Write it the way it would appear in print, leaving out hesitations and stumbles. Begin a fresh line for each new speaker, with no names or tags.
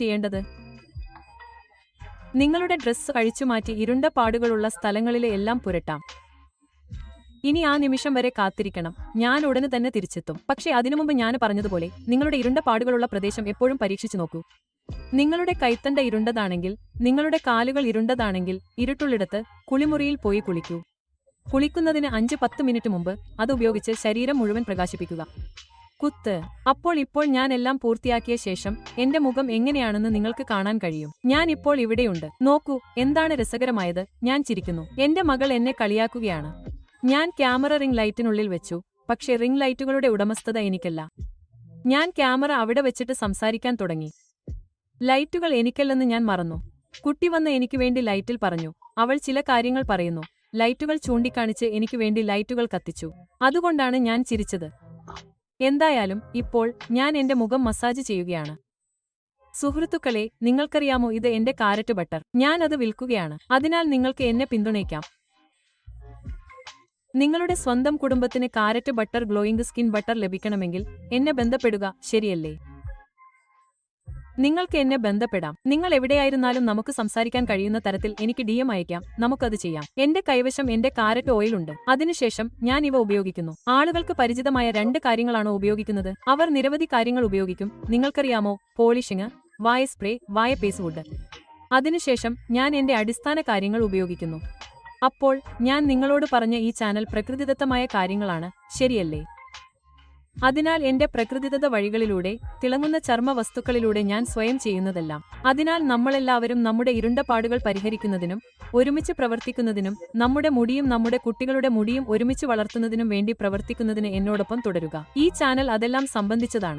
ചെയ്യേണ്ടത്? നിങ്ങളുടെ ഡ്രസ്സ് അഴിച്ചുമാറ്റി ഇരുണ്ട പാടുകളുള്ള സ്ഥലങ്ങളിലെ എല്ലാം പുരട്ടാം. ഇനി ആ നിമിഷം വരെ കാത്തിരിക്കണം. ഞാൻ ഉടനെ തന്നെ തിരിച്ചെത്തും. പക്ഷേ അതിനുമുമ്പ് ഞാൻ പറഞ്ഞതുപോലെ നിങ്ങളുടെ ഇരുണ്ട പാടുകളുള്ള പ്രദേശം എപ്പോഴും പരീക്ഷിച്ചു നോക്കൂ. നിങ്ങളുടെ കൈത്തണ്ട ഇരുണ്ടതാണെങ്കിൽ, നിങ്ങളുടെ കാലുകൾ ഇരുണ്ടതാണെങ്കിൽ ഇരുട്ടുള്ളിടത്ത് കുളിമുറിയിൽ പോയി കുളിക്കൂ. കുളിക്കുന്നതിന് 5-10 മിനിറ്റ് മുമ്പ് അത് ഉപയോഗിച്ച് ശരീരം മുഴുവൻ പ്രകാശിപ്പിക്കുക. കുത്ത്. ഇപ്പോൾ ഞാൻ എല്ലാം പൂർത്തിയാക്കിയ ശേഷം എന്റെ മുഖം എങ്ങനെയാണെന്ന് നിങ്ങൾക്ക് കാണാൻ കഴിയും. ഞാൻ ഇപ്പോൾ ഇവിടെയുണ്ട്. നോക്കൂ, എന്താണ് രസകരമായത്? ഞാൻ ചിരിക്കുന്നു. എന്റെ മകൾ എന്നെ കളിയാക്കുകയാണ്. ഞാൻ ക്യാമറ റിംഗ് ലൈറ്റിനുള്ളിൽ വെച്ചു, പക്ഷേ റിംഗ് ലൈറ്റുകളുടെ ഉടമസ്ഥത എനിക്കല്ല. ഞാൻ ക്യാമറ അവിടെ വെച്ചിട്ട് സംസാരിക്കാൻ തുടങ്ങി. ലൈറ്റുകൾ എനിക്കല്ലെന്ന് ഞാൻ മറന്നു. കുട്ടി വന്ന് എനിക്ക് വേണ്ടി ലൈറ്റിൽ പറഞ്ഞു. അവൾ ചില കാര്യങ്ങൾ പറയുന്നു. ലൈറ്റുകൾ ചൂണ്ടിക്കാണിച്ച് എനിക്ക് വേണ്ടി ലൈറ്റുകൾ കത്തിച്ചു. അതുകൊണ്ടാണ് ഞാൻ ചിരിച്ചത്. എന്തായാലും ഇപ്പോൾ ഞാൻ എന്റെ മുഖം മസാജ് ചെയ്യുകയാണ്. സുഹൃത്തുക്കളെ, നിങ്ങൾക്കറിയാമോ, ഇത് എന്റെ കാരറ്റ് ബട്ടർ. ഞാൻ അത് വിൽക്കുകയാണ്. അതിനാൽ നിങ്ങൾക്ക് എന്നെ പിന്തുണയ്ക്കാം. നിങ്ങളുടെ സ്വന്തം കുടുംബത്തിന് carrot butter glowing skin butter ലഭിക്കണമെങ്കിൽ എന്നെ ബന്ധപ്പെടുക, ശരിയല്ലേ? നിങ്ങൾക്ക് എന്നെ ബന്ധപ്പെടാം. നിങ്ങൾ എവിടെയായിരുന്നാലും നമുക്ക് സംസാരിക്കാൻ കഴിയുന്ന തരത്തിൽ എനിക്ക് DM അയക്കാം. നമുക്കത് ചെയ്യാം. എന്റെ കൈവശം എന്റെ കാരറ്റ് ഓയിൽ ഉണ്ട്. അതിനുശേഷം ഞാൻ ഇവ ഉപയോഗിക്കുന്നു. ആളുകൾക്ക് പരിചിതമായ 2 കാര്യങ്ങളാണോ ഉപയോഗിക്കുന്നത്? അവർ നിരവധി കാര്യങ്ങൾ ഉപയോഗിക്കും. നിങ്ങൾക്കറിയാമോ, പോളിഷിംഗ്, വായ സ്പ്രേ, വായ പേസ് വുഡ്. അതിനുശേഷം ഞാൻ എന്റെ അടിസ്ഥാന കാര്യങ്ങൾ ഉപയോഗിക്കുന്നു. അപ്പോൾ ഞാൻ നിങ്ങളോട് പറഞ്ഞ ഈ ചാനൽ പ്രകൃതിദത്തമായ കാര്യങ്ങളാണ്, ശരിയല്ലേ? അതിനാൽ എന്റെ പ്രകൃതിദത്ത വഴികളിലൂടെ, തിളങ്ങുന്ന ചർമ്മ വസ്തുക്കളിലൂടെ ഞാൻ സ്വയം ചെയ്യുന്നതെല്ലാം. അതിനാൽ നമ്മളെല്ലാവരും നമ്മുടെ ഇരുണ്ട പാടുകൾ പരിഹരിക്കുന്നതിനും ഒരുമിച്ച് പ്രവർത്തിക്കുന്നതിനും നമ്മുടെ മുടിയും നമ്മുടെ കുട്ടികളുടെ മുടിയും ഒരുമിച്ച് വളർത്തുന്നതിനും വേണ്ടി പ്രവർത്തിക്കുന്നതിന് എന്നോടൊപ്പം തുടരുക. ഈ ചാനൽ അതെല്ലാം സംബന്ധിച്ചതാണ്.